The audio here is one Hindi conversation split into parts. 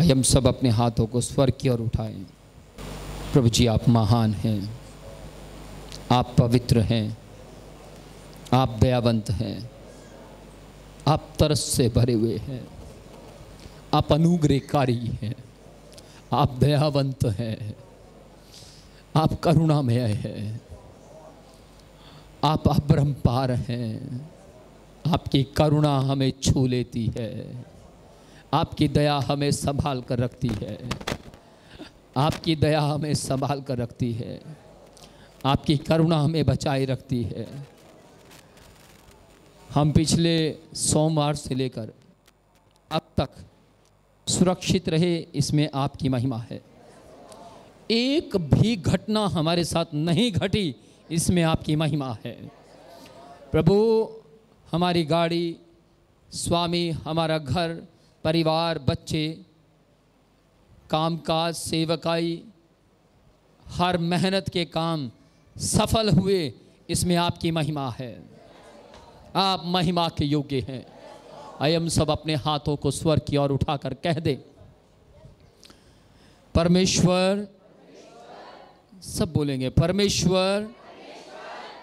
हम सब अपने हाथों को स्वर्ग की ओर उठाएं। प्रभु जी, आप महान हैं, आप पवित्र हैं, आप दयावंत हैं, आप तरस से भरे हुए हैं, आप अनुग्रहकारी हैं, आप दयावंत हैं, आप करुणामय हैं, आप अपरंपार हैं। आपकी करुणा हमें छू लेती है, आपकी दया हमें संभाल कर रखती है, आपकी दया हमें संभाल कर रखती है, आपकी करुणा हमें बचाए रखती है। हम पिछले सोमवार से लेकर अब तक सुरक्षित रहे, इसमें आपकी महिमा है। एक भी घटना हमारे साथ नहीं घटी, इसमें आपकी महिमा है। प्रभु, हमारी गाड़ी, स्वामी, हमारा घर, परिवार, बच्चे, कामकाज, सेवकाई, हर मेहनत के काम सफल हुए, इसमें आपकी महिमा है। आप महिमा के योग्य हैं। आइए हम सब अपने हाथों को स्वर्ग की ओर उठाकर कह दे, परमेश्वर, सब बोलेंगे, परमेश्वर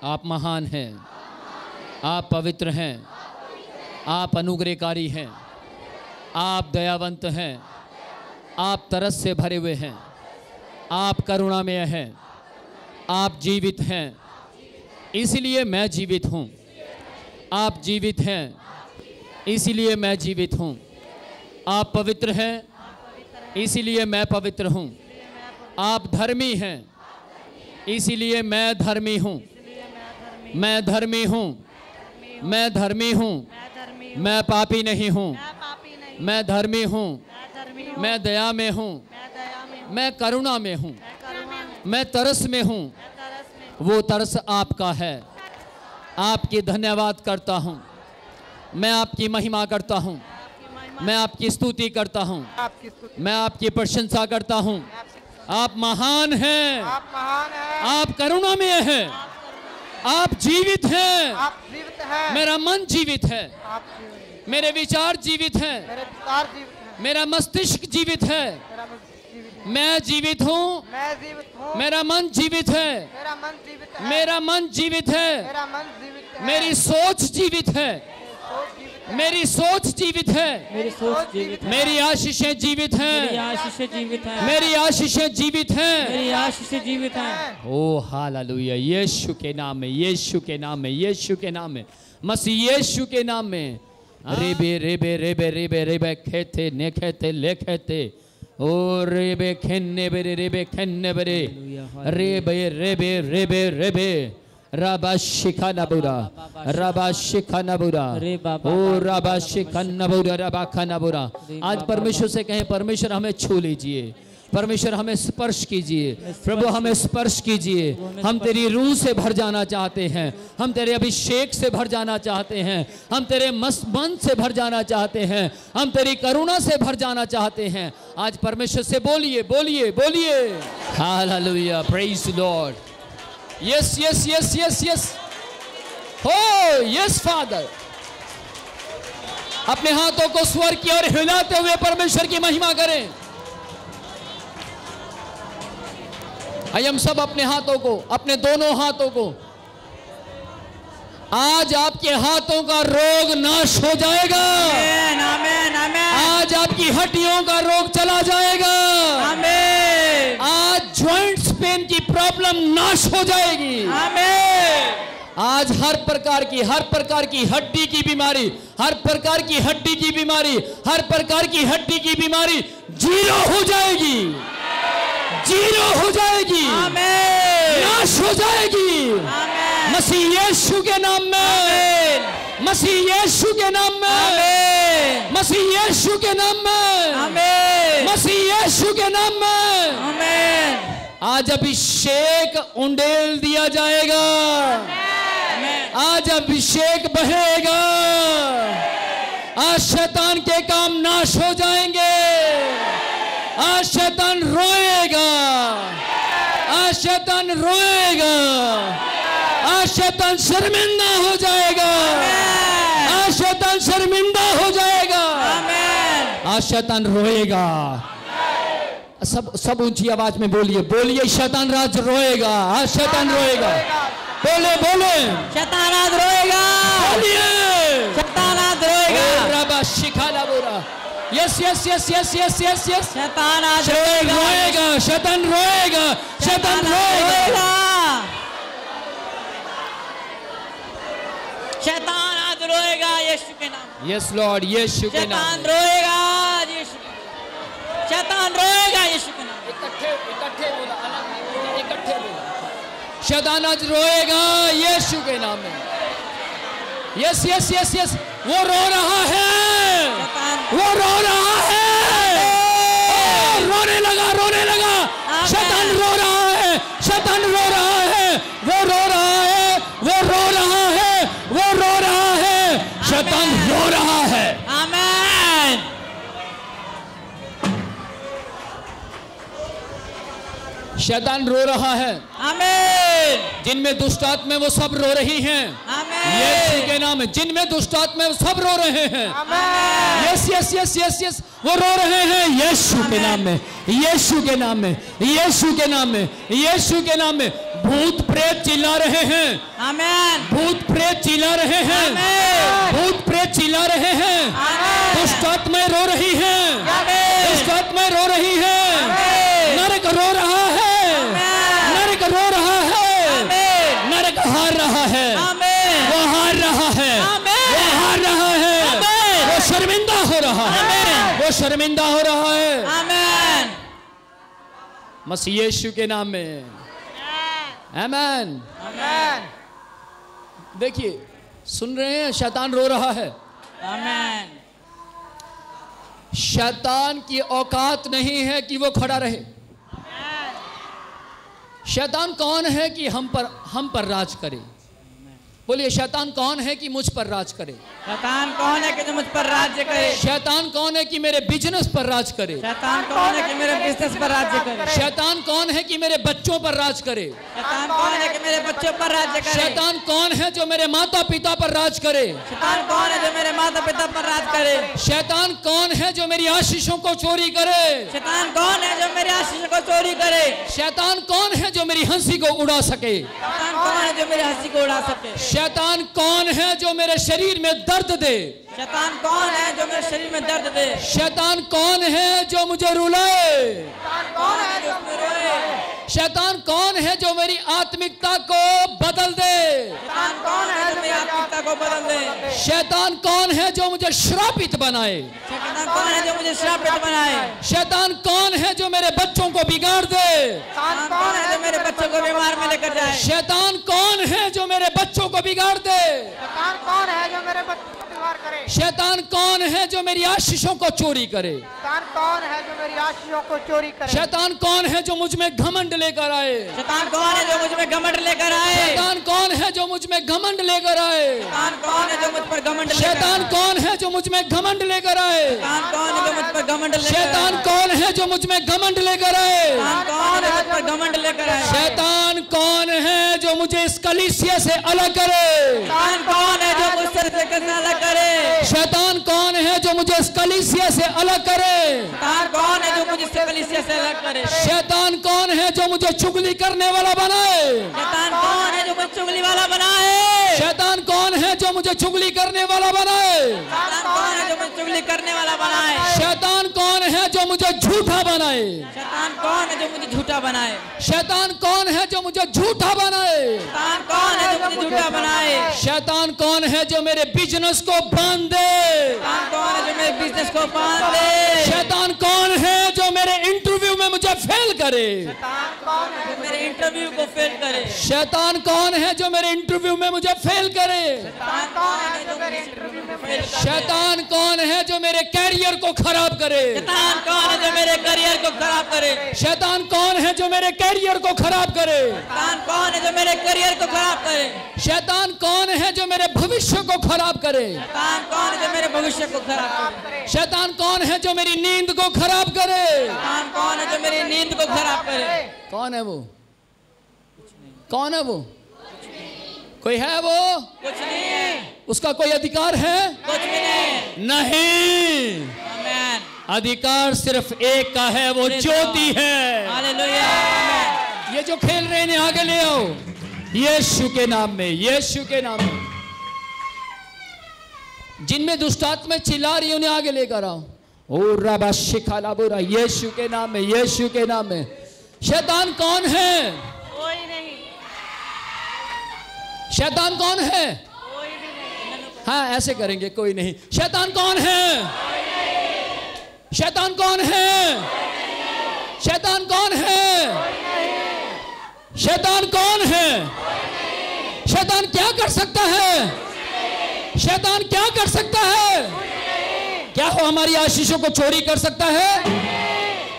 आप महान हैं, आप पवित्र हैं, आप अनुग्रहकारी हैं, आप दयावंत हैं, आप तरस से भरे हुए हैं, आप करुणामय हैं, आप जीवित हैं, इसलिए मैं जीवित हूँ। आप जीवित हैं, इसलिए मैं जीवित हूँ। आप पवित्र हैं, इसलिए मैं पवित्र हूँ। आप धर्मी हैं, इसलिए मैं धर्मी हूँ। मैं धर्मी हूँ, मैं धर्मी हूँ, मैं पापी नहीं हूँ। मैं धर्मी हूँ, मैं दया में हूँ, मैं करुणा में हूँ, मैं तरस में हूँ। वो तरस आपका है। आपकी धन्यवाद करता हूँ, मैं आपकी महिमा करता हूँ, मैं आपकी स्तुति करता हूँ, मैं आपकी प्रशंसा करता हूँ। आप महान हैं, आप करुणामय हैं, आप जीवित हैं। मेरा मन जीवित है, मेरे विचार जीवित हैं, मेरा मस्तिष्क जीवित है। मैं जीवित हूँ, मेरा मन जीवित है, मेरा मन जीवित है, मेरी सोच जीवित है, मेरी सोच जीवित है, मेरी आशीषें जीवित हैं, मेरी आशीषें जीवित हैं। ओ हालेलुया, यीशु के नाम में, यीशु के नाम में, यीशु के नाम में, मसीह यीशु के नाम में। रेबे रेबे रेबे रेबे रेबे खेते ने खेते ले खेते ओ रेबे खेन्ने बेरे रेबे खेन्ने बेरे रेबे रेबे रेबे रेबे रबा शिखा नबुरा, रबा शिखा नबुरा, ओ रबा शिखा नबुरा, रबा खा नबुरा। आज परमेश्वर से कहें, परमेश्वर हमें छू लीजिए, परमेश्वर हमें स्पर्श कीजिए, प्रभु हमें स्पर्श कीजिए। हम तेरी रूह से भर जाना चाहते हैं, हम तेरे अभिषेक से भर जाना चाहते हैं, हम तेरे मन से भर जाना चाहते हैं, हम तेरी करुणा से भर जाना चाहते हैं। आज परमेश्वर से बोलिए, बोलिए, बोलिए। Hallelujah, praise the Lord. Yes yes yes yes yes, हो यस फादर। अपने हाथों को स्वर्ग की ओर हिलाते हुए परमेश्वर की महिमा करें। आइए हम सब अपने हाथों को, अपने दोनों हाथों को, आज आपके हाथों का रोग नाश हो जाएगा। आमेन, आमेन, आमेन। आज आपकी हड्डियों का रोग चला जाएगा। आमेन। आज जॉइंट्स पेन की प्रॉब्लम नाश हो जाएगी। आमेन। आज हर प्रकार की हड्डी की बीमारी, हर प्रकार की हड्डी की बीमारी, हर प्रकार की हड्डी की बीमारी जीरो हो जाएगी, जीरो हो जाएगी, नाश हो जाएगी। मसीह यीशु के नाम में, मसीह यीशु के नाम में, मसीह यीशु के नाम में, मसीह यीशु के नाम में। आज अभिषेक उंडेल दिया जाएगा, आज अभिषेक बहेगा, आज शैतान के काम नाश हो जाएंगे, आज शैतान रोएगा, आज शैतान रोएगा, आज शैतान शर्मिंदा हो जाएगा, आज शैतान शर्मिंदा हो जाएगा, आज शैतान रोएगा। सब ऊंची आवाज में बोलिए, बोलिए शैतान राज रोएगा, आज शैतान रोएगा। बोले बोले शैतान आज रोएगा, बोलिए शैतान आज रोएगा। रबा शिखाला बोरा, yes yes yes yes yes yes yes, शैतान आज रोएगा, शैतान रोएगा, शैतान रोएगा, शैतान आज रोएगा यीशु के नाम। यस लॉर्ड, यीशु के नाम। शैतान रोएगा यीशु, शैतान रोएगा यीशु के नाम। इकट्ठे बोला, अलग इकट्ठे बोला। शैतान आज रोएगा यीशु के नाम में। यस यस यस यस, वो रो रहा है, वो रो रहा है, रोने लगा। शैतान रो रहा है, शैतान रो रहा है, वो रो रहा है, वो रो रहा है, वो रो रहा है, शैतान रो रहा है। आमीन। शैतान रो रहा है। आमीन। जिनमें दुष्ट आत्मा वो सब रो रही हैं। आमीन। यीशु के नाम में जिनमें दुष्ट आत्मा वो सब रो रहे हैं। आमीन। Yes yes yes yes yes, वो रो रहे हैं यीशु के नाम में, यीशु के नाम में, यीशु के नाम में, यीशु के नाम में। भूत प्रेत चिल्ला रहे हैं। आमीन। भूत प्रेत चिल्ला रहे हैं। भूत प्रेत चिल्ला रहे हैं। दुष्ट आत्माएं रो रही हैं। दुष्ट आत्माएं रो रही हैं। नरक रो रहा है, नरक रो रहा है, नरक हार रहा है, वो हार रहा है, वो हार रहा है, वो शर्मिंदा हो रहा है, वो शर्मिंदा हो रहा है। आमीन। मसीह यीशु के नाम में। आमीन। आमीन। देखिए, सुन रहे हैं, शैतान रो रहा है। आमीन। शैतान की औकात नहीं है कि वो खड़ा रहे। शैतान कौन है कि हम पर राज करे? बोलिए, शैतान कौन है कि मुझ पर राज करे? शैतान कौन है कि जो मुझ पर राज्य करे? शैतान कौन है कि मेरे बिजनेस पर राज करे? शैतान कौन है कि मेरे बिजनेस पर राज्य करे? शैतान कौन है कि मेरे बच्चों पर राज करे? शैतान कौन है कि मेरे बच्चों पर राज्य करे? शैतान कौन है जो मेरे माता पिता पर राज करे? शैतान कौन है जो मेरे माता पिता पर राज करे? शैतान कौन है जो मेरी आशीषों को चोरी करे? शैतान कौन है जो मेरी आशीष को चोरी करे? शैतान कौन है जो मेरी हंसी को उड़ा सके? शैतान कौन है जो मेरी हंसी को उड़ा सके? शैतान कौन है जो मेरे शरीर में दर्द दे? शैतान कौन है जो मेरे शरीर में दर्द दे? शैतान कौन है जो मुझे रुलाए? शैतान कौन है जो मुझे रोए? शैतान कौन है जो मेरी आत्मिकता को बदल दे? शैतान कौन है जो मेरी आत्मिकता को बदल दे? शैतान कौन है जो मुझे श्रापित बनाए? शैतान कौन है जो मुझे श्रापित बनाए? शैतान कौन है जो मेरे बच्चों को बिगाड़ दे? शैतान कौन है जो मेरे बच्चों को बीमार में लेकर जाए? शैतान कौन है जो मेरे बच्चों को बिगाड़ दे? शैतान कौन है जो मेरे बच्चों को बीमार करे? शैतान कौन है जो मेरी आशीषों को चोरी करे? शैतान कौन है जो मेरी आशीषों को चोरी करे? शैतान कौन है जो मुझ में घमंड लेकर आए? शैतान कौन है जो मुझ में घमंड लेकर आए? शैतान कौन है जो मुझ में घमंड लेकर आए? शैतान कौन है जो मुझ पर घमंड लेकर आए? शैतान कौन है जो मुझ में घमंड लेकर आए? शैतान कौन है जो मुझ पर घमंड लेकर आए? शैतान कौन है जो मुझ में घमंड लेकर आए? शैतान कौन है मुझ पर घमंड लेकर आए? शैतान कौन है जो मुझे इस कलीसिया से अलग करे? शैतान कौन है जो मुझसे अलग करे? शैतान कौन है जो मुझे इस कलीसिया से अलग करे? शैतान कौन है जो मुझे इस कलीसिया से अलग करे? शैतान कौन है जो मुझे चुगली करने वाला बनाए? शैतान कौन है जो मुझे चुगली वाला बनाए? शैतान कौन है जो मुझे चुगली करने वाला बनाए? शैतान कौन है जो मुझे चुगली करने वाला बनाए? शैतान कौन है जो मुझे झूठा बनाए? शैतान कौन है जो मुझे झूठा बनाए? शैतान कौन है जो मुझे झूठा बनाए? शैतान कौन है जो मुझे झूठा बनाए? शैतान कौन है जो मेरे बिजनेस को बांध दे? शैतान कौन है जो मेरे बिजनेस को बांध दे? शैतान कौन है जो मेरे इंटरव्यू में मुझे फेल करे? शैतान कौन है जो मेरे इंटरव्यू को फेल करे? शैतान कौन है जो मेरे इंटरव्यू में मुझे फेल करे? शैतान कौन है जो मेरे इंटरव्यू में फेल करे? शैतान कौन है जो मेरे कैरियर को खराब करे? शैतान कौन है जो मेरे करियर को खराब करे? शैतान कौन है जो मेरे कैरियर को खराब करे? शैतान कौन है जो मेरे करियर को खराब करे? शैतान कौन है जो मेरे भविष्य को खराब करे? शैतान कौन है जो मेरे भविष्य को खराब करे? शैतान कौन है जो मेरी नींद को खराब करे? शैतान कौन है जो मेरी नींद को खराब करे? कौन है वो? कौन है वो? कोई है वो? कुछ नहीं है। उसका कोई अधिकार है? कुछ भी नहीं। नहीं। आमीन। अधिकार सिर्फ एक का है, वो ज्योति है। हालेलुया, आमेन। ये जो खेल रहे हैं इन्हें आगे ले आओ, यीशु के नाम में, यीशु के नाम में। जिनमें दुष्टात्मा चिल्ला रही है उन्हें आगे लेकर आओ। ओ रबा शिखाला बुरा, यीशु के नाम में, यीशु के नाम में। शैतान कौन है? कोई नहीं। शैतान कौन है? कोई भी नहीं। हाँ ऐसे करेंगे, कोई नहीं। शैतान कौन है? शैतान कौन है? शैतान कौन है? शैतान कौन है? शैतान क्या कर सकता है? शैतान क्या कर सकता है? क्या वो हमारी आशीषों को चोरी कर सकता है?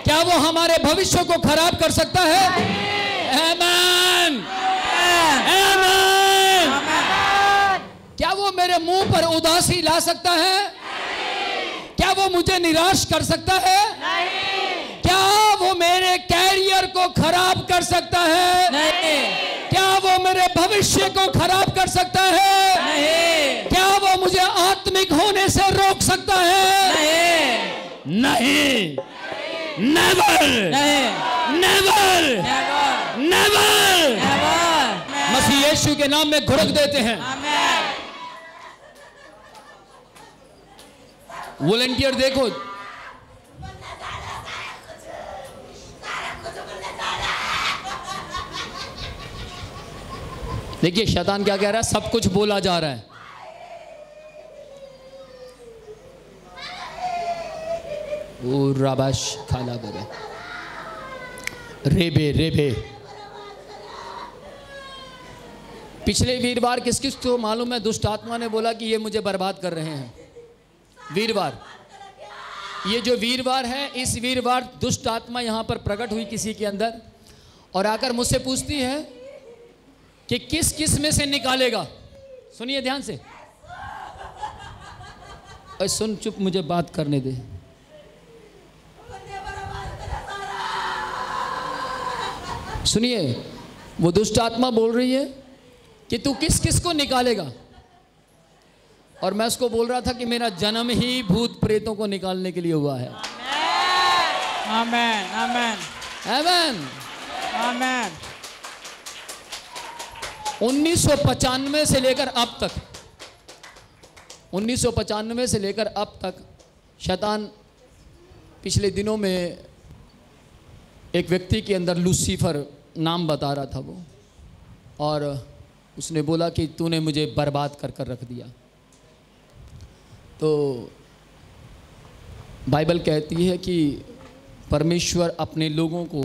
क्या वो हमारे भविष्य को खराब कर सकता है? आमीन, आमीन। क्या वो मेरे मुंह पर उदासी ला सकता है? क्या वो मुझे निराश कर सकता है? नहीं। क्या वो मेरे कैरियर को खराब कर सकता है? नहीं। क्या वो मेरे भविष्य को खराब कर सकता है? नहीं। क्या वो मुझे आत्मिक होने से रोक सकता है? नहीं। नहीं, नेवर, नहीं। Never, never. नेवर। नेवर। मसीह यीशु के नाम में घुड़क देते हैं। आमेन। वॉलंटियर देखो, देखिए शैतान क्या कह रहा है, सब कुछ बोला जा रहा है। ओ राबाश खाला बरे रेबे रेबे। पिछले वीरवार किस किस को मालूम है, दुष्ट आत्मा ने बोला कि ये मुझे बर्बाद कर रहे हैं। वीरवार, ये जो वीरवार है, इस वीरवार दुष्ट आत्मा यहां पर प्रकट हुई किसी के अंदर और आकर मुझसे पूछती है कि किस किस में से निकालेगा। सुनिए ध्यान से, और सुन, चुप, मुझे बात करने दे। सुनिए, वो दुष्ट आत्मा बोल रही है कि तू किस किस को निकालेगा, और मैं उसको बोल रहा था कि मेरा जन्म ही भूत प्रेतों को निकालने के लिए हुआ है। आमेन, आमेन, आमेन, आमेन। 1995 से लेकर अब तक, 1995 से लेकर अब तक शैतान पिछले दिनों में एक व्यक्ति के अंदर लूसीफर नाम बता रहा था वो, और उसने बोला कि तूने मुझे बर्बाद कर कर रख दिया। तो बाइबल कहती है कि परमेश्वर अपने लोगों को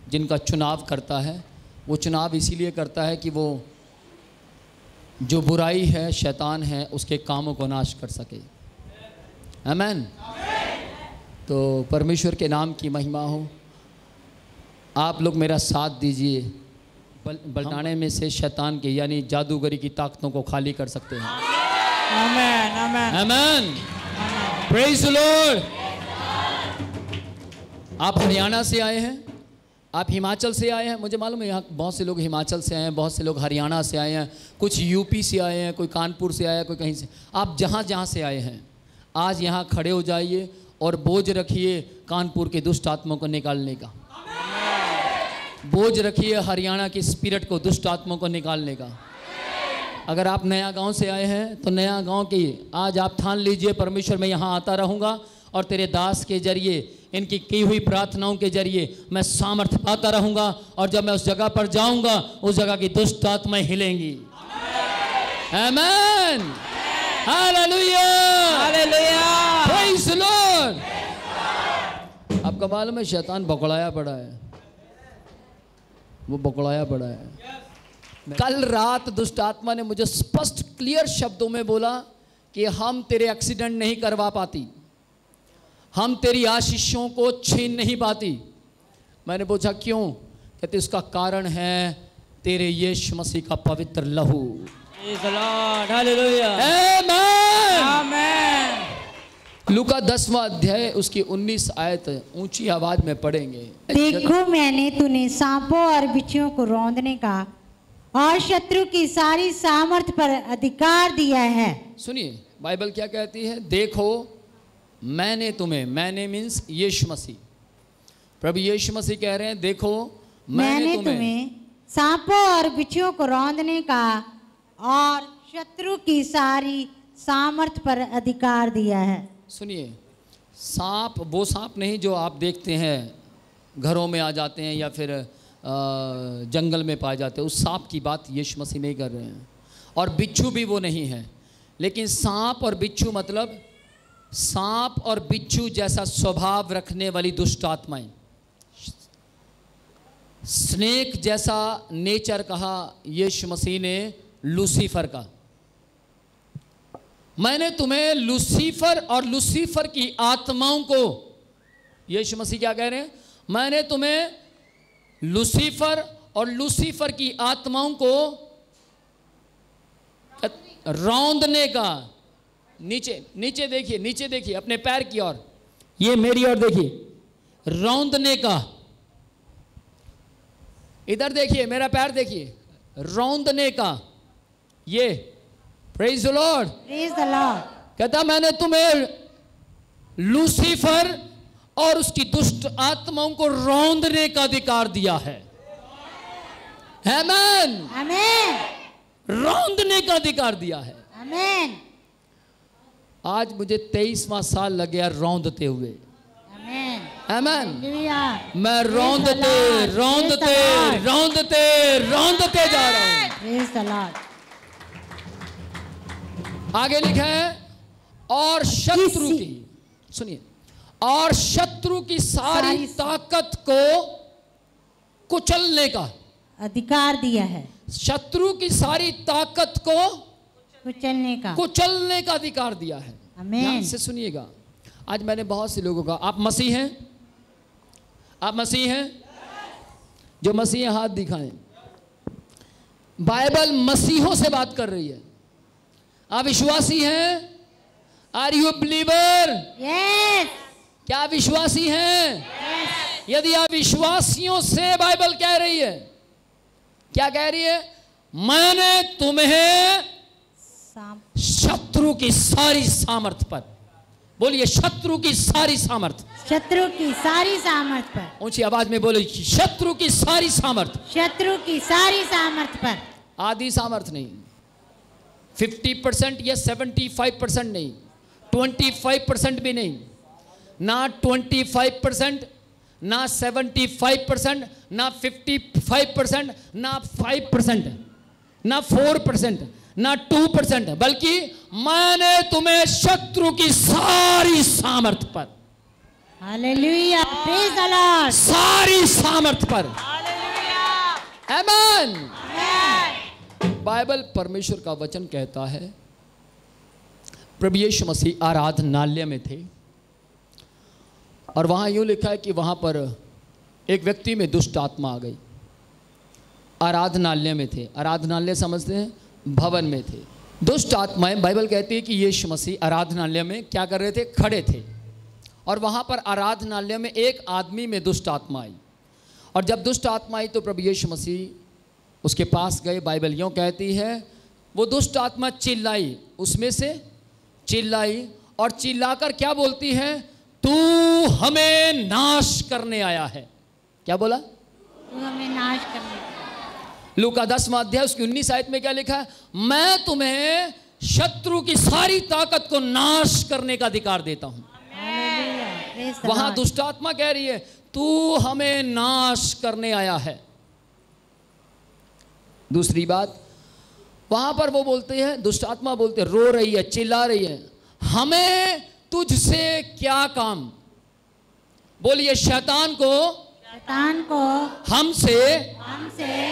जिनका चुनाव करता है, वो चुनाव इसीलिए करता है कि वो जो बुराई है, शैतान है, उसके कामों को नाश कर सके। आमीन। तो परमेश्वर के नाम की महिमा हो। आप लोग मेरा साथ दीजिए, बलटाने में से शैतान के यानी जादूगरी की ताकतों को खाली कर सकते हैं। आमेन, आमेन, आमेन, प्रेज द लॉर्ड। आप हरियाणा से आए हैं, आप हिमाचल से आए हैं, मुझे मालूम है यहाँ बहुत से लोग हिमाचल से आए हैं, बहुत से लोग हरियाणा से आए हैं, कुछ यूपी से आए हैं, कोई कानपुर से आया, कोई कहीं से। आप जहाँ जहाँ से आए हैं, आज यहाँ खड़े हो जाइए और बोझ रखिए कानपुर के दुष्ट आत्मा को निकालने का। बोझ रखिए हरियाणा की स्पिरिट को, दुष्ट आत्मा को निकालने का। अगर आप नया गांव से आए हैं तो नया गांव की आज आप ठान लीजिए, परमेश्वर मैं यहाँ आता रहूँगा और तेरे दास के जरिए, इनकी की हुई प्रार्थनाओं के जरिए मैं सामर्थ्य पाता रहूँगा, और जब मैं उस जगह पर जाऊँगा उस जगह की दुष्ट आत्माएं हिलेंगी। आमीन, hallelujah, hallelujah, praise the Lord. आपका मालूम है शैतान बकड़ाया पड़ा है, वो बकड़ाया पड़ा है। कल रात दुष्ट आत्मा ने मुझे स्पष्ट क्लियर शब्दों में बोला कि हम तेरे एक्सीडेंट नहीं करवा पाती, हम तेरी आशीषों को छीन नहीं पाती। मैंने पूछा क्यों? कहते उसका कारण है तेरे यीशु मसीह का पवित्र लहू। प्रेज द लॉर्ड, हालेलुया, आमीन, आमेन। लूका 10वां अध्याय उसकी 19 आयत ऊंची आवाज में पढ़ेंगे। देखो मैंने तूने सांपों और बिच्छुओं को रौंदने का और शत्रु की सारी सामर्थ पर अधिकार दिया है। सुनिए बाइबल क्या कहती है, देखो मैंने तुम्हें, मैंने मीन्स यीशु मसीह, प्रभु यीशु मसीह कह रहे हैं देखो मैंने तुम्हें सांपों और बिच्छुओं को रौंदने का और शत्रु की सारी सामर्थ पर अधिकार दिया है। सुनिए, सांप वो सांप नहीं जो आप देखते हैं घरों में आ जाते हैं या फिर जंगल में पाए जाते हैं, उस सांप की बात यीशु मसीह नहीं कर रहे हैं। और बिच्छू भी वो नहीं है, लेकिन सांप और बिच्छू मतलब सांप और बिच्छू जैसा स्वभाव रखने वाली दुष्ट आत्माएं, स्नेक जैसा नेचर कहा यीशु मसीह ने लूसीफर का। मैंने तुम्हें लूसीफर और लूसीफर की आत्माओं को, यीशु मसीह क्या कह रहे हैं, मैंने तुम्हें लूसीफर और लूसीफर की आत्माओं को रौंदने का, नीचे नीचे देखिए, नीचे देखिए अपने पैर की ओर, ये मेरी ओर देखिए, रौंदने का, इधर देखिए मेरा पैर देखिए, रौंदने का, ये praise the Lord, praise the Lord. कहता मैंने तुम्हें लूसीफर और उसकी दुष्ट आत्माओं को रौंदने का अधिकार दिया है। आमीन, आमीन, रौंदने का अधिकार दिया है। आमीन, आज मुझे 23वां साल लग गया रौंदते हुए। आमीन, आमीन, हालेलुया। मैं रौंदते रौंदते रौंदते रौंदते जा रहा हूं। Praise the Lord. आगे लिखा है और शत्रु की, सुनिए, और शत्रु की सारी ताकत को कुचलने का अधिकार दिया है। शत्रु की सारी ताकत को कुचलने का अधिकार दिया है। आमीन। ध्यान से सुनिएगा, आज मैंने बहुत से लोगों का, आप मसीह हैं, आप मसीह हैं, जो मसीह हैं हाथ दिखाएं। बाइबल मसीहों से बात कर रही है। आप विश्वासी हैं? Are you believer? यस। क्या आप विश्वासी हैं? यस। यदि आप विश्वासियों से, बाइबल कह रही है, क्या कह रही है? मैंने तुम्हें शत्रु की सारी सामर्थ पर, बोलिए शत्रु की सारी सामर्थ, शत्रु की सारी सामर्थ पर, ऊंची आवाज में बोले शत्रु की सारी सामर्थ, शत्रु की सारी सामर्थ पर। आधी सामर्थ नहीं, 50% या 75% नहीं, 25% भी नहीं, ना 25%, ना 75%, ना 55%, ना 5%, ना 4%, ना 2%, बल्कि मैंने तुम्हें शत्रु की सारी सामर्थ पर, हालेलुया, प्रेज द लॉर्ड, सारी सामर्थ पर, आमीन। बाइबल परमेश्वर का वचन कहता है, प्रभु यीशु मसीह आराधनालय में थे और वहां यूं लिखा है कि वहां पर एक व्यक्ति में दुष्ट आत्मा आ गई। आराधनालय में थे, आराधनालय समझते हैं, भवन में थे। दुष्ट आत्माएं, बाइबल कहती है कि यीशु मसीह आराधनालय में क्या कर रहे थे? खड़े थे। और वहां पर आराधनालय में एक आदमी में दुष्ट आत्मा आई, और जब दुष्ट आत्मा आई तो प्रभु यीशु मसीह उसके पास गए। बाइबल यूं कहती है, वो दुष्ट आत्मा चिल्लाई, उसमें से चिल्लाई और चिल्लाकर क्या बोलती है? तू हमें नाश करने आया है। क्या बोला? तू हमें नाश करने। लूका 10वां अध्याय उसकी 19 आयत में क्या लिखा है? मैं तुम्हें शत्रु की सारी ताकत को नाश करने का अधिकार देता हूं। वहां दुष्ट आत्मा कह रही है, तू हमें नाश करने आया है। दूसरी बात, वहां पर वो बोलते हैं, दुष्ट आत्मा बोलते, रो रही है, चिल्ला रही है, हमें तुझसे क्या काम? बोलिए शैतान को हमसे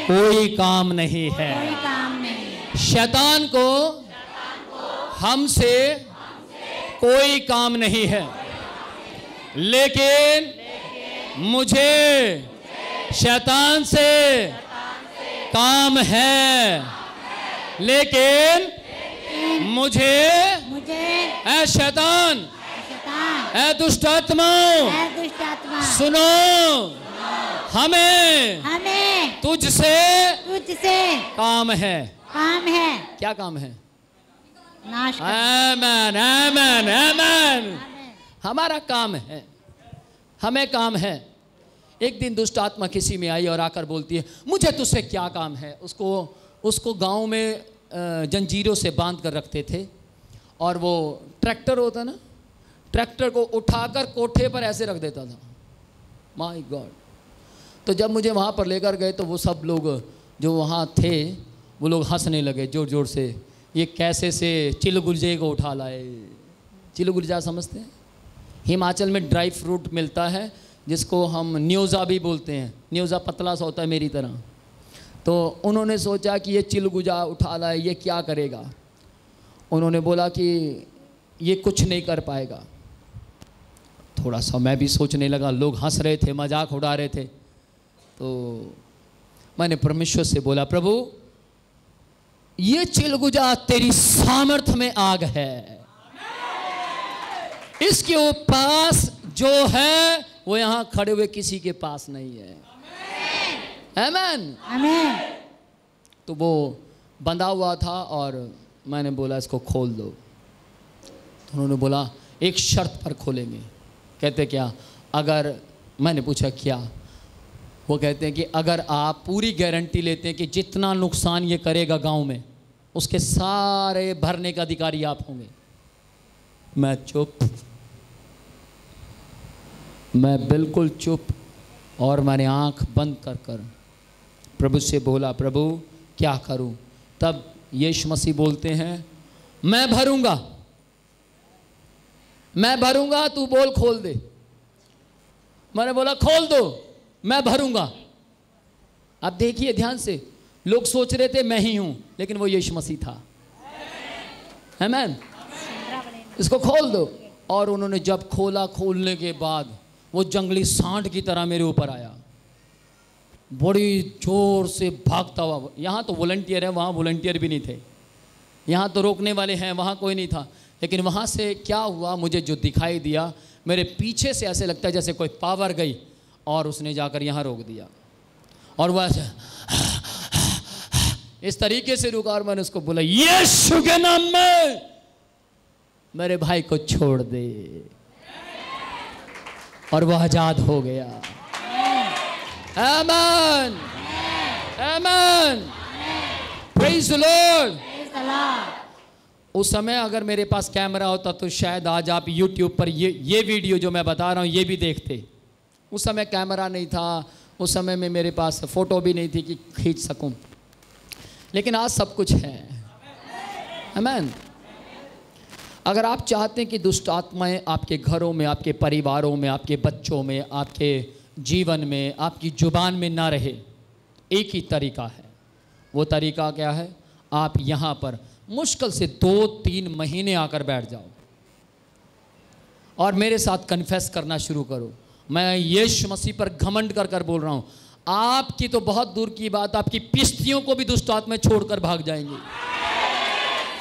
कोई काम नहीं है। कोई काम नहीं। शैतान को हमसे कोई काम नहीं है, लेकिन मुझे शैतान से काम है। लेकिन मुझे ऐ शैतान, ऐ दुष्ट आत्माओं, सुनो, हमें तुझसे काम है। क्या काम है? नाश। आमेन, आमेन, आमेन। हमारा काम है, हमें काम है। एक दिन दुष्ट आत्मा किसी में आई और आकर बोलती है, मुझे तुझसे क्या काम है। उसको गांव में जंजीरों से बांध कर रखते थे, और वो ट्रैक्टर होता ना, ट्रैक्टर को उठाकर कोठे पर ऐसे रख देता था। My God. तो जब मुझे वहाँ पर लेकर गए तो वो सब लोग जो वहाँ थे वो लोग हंसने लगे जोर जोर से, ये कैसे से चिलगुलजे को उठा लाए। चिलगुलजा समझते हैं? हिमाचल में ड्राई फ्रूट मिलता है जिसको हम न्योज़ा भी बोलते हैं। न्योज़ा पतला सा होता है मेरी तरह। तो उन्होंने सोचा कि ये चिलगुजा उठा लाए, ये क्या करेगा। उन्होंने बोला कि ये कुछ नहीं कर पाएगा। थोड़ा सा मैं भी सोचने लगा, लोग हंस रहे थे, मजाक उड़ा रहे थे। तो मैंने परमेश्वर से बोला, प्रभु ये चिलगुजा तेरी सामर्थ में आग है, इसके पास जो है वो यहाँ खड़े हुए किसी के पास नहीं है। आमीन आमीन। तो वो बंधा हुआ था और मैंने बोला इसको खोल दो। तो उन्होंने बोला एक शर्त पर खोलेंगे। कहते क्या? अगर, मैंने पूछा क्या? वो कहते हैं कि अगर आप पूरी गारंटी लेते हैं कि जितना नुकसान ये करेगा गांव में उसके सारे भरने का अधिकारी आप होंगे। मैं चुप, मैं बिल्कुल चुप, और मैंने आंख बंद कर कर प्रभु से बोला, प्रभु क्या करूं? तब यीशु मसीह बोलते हैं, मैं भरूंगा, मैं भरूंगा, तू बोल खोल दे। मैंने बोला खोल दो, मैं भरूंगा। अब देखिए ध्यान से, लोग सोच रहे थे मैं ही हूं, लेकिन वो यीशु मसीह था। आमीन। इसको खोल दो। और उन्होंने जब खोला, खोलने के बाद वो जंगली सांड की तरह मेरे ऊपर आया, बड़ी जोर से भागता हुआ। यहाँ तो वॉलंटियर है, वहाँ वॉलंटियर भी नहीं थे। यहाँ तो रोकने वाले हैं, वहाँ कोई नहीं था। लेकिन वहाँ से क्या हुआ, मुझे जो दिखाई दिया, मेरे पीछे से ऐसे लगता है जैसे कोई पावर गई और उसने जाकर यहाँ रोक दिया। और वह इस तरीके से रुका और मैंने उसको बोला, यीशु के नाम में मेरे भाई को छोड़ दे, और वह आजाद हो गया। आमीन आमीन, प्रेज द लॉर्ड। उस समय अगर मेरे पास कैमरा होता तो शायद आज आप YouTube पर ये वीडियो जो मैं बता रहा हूँ ये भी देखते। उस समय कैमरा नहीं था, उस समय में मेरे पास फ़ोटो भी नहीं थी कि खींच सकूं, लेकिन आज सब कुछ है। आमीन। अगर आप चाहते हैं कि दुष्ट आत्माएं आपके घरों में, आपके परिवारों में, आपके बच्चों में, आपके जीवन में, आपकी जुबान में ना रहे, एक ही तरीका है। वो तरीका क्या है? आप यहाँ पर मुश्किल से 2-3 महीने आकर बैठ जाओ और मेरे साथ कन्फेस करना शुरू करो। मैं यीशु मसीह पर घमंड कर कर बोल रहा हूँ, आपकी तो बहुत दूर की बात, आपकी पिश्तियों को भी दुष्ट आत्माएं छोड़कर भाग जाएंगी।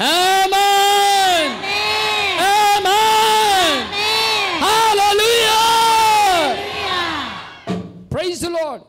आमीन आमीन, हालेलुया, प्रेज द लॉर्ड।